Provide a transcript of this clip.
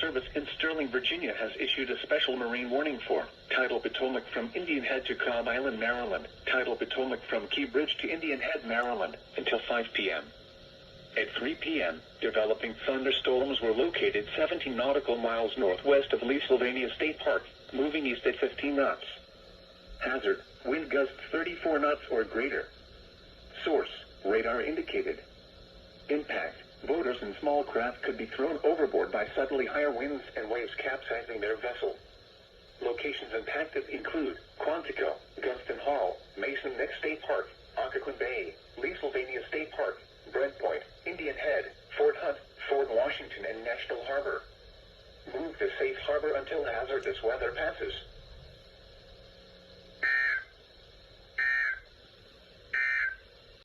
Service in Sterling, Virginia has issued a special marine warning for Tidal Potomac from Indian Head to Cobb Island, Maryland, Tidal Potomac from Key Bridge to Indian Head, Maryland, until 5 p.m. At 3 p.m., developing thunderstorms were located 17 nautical miles northwest of Lee Sylvania State Park, moving east at 15 knots. Hazard, wind gusts 34 knots or greater. Source, radar indicated. Impact, boaters and small craft could be thrown overboard by suddenly higher winds and waves capsizing their vessel. Locations impacted include Quantico, Gunston Hall, Mason Neck State Park, Occoquan Bay, Lee Sylvania State Park, Brent Point, Indian Head, Fort Hunt, Fort Washington, and National Harbor. Move to safe harbor until hazardous weather passes.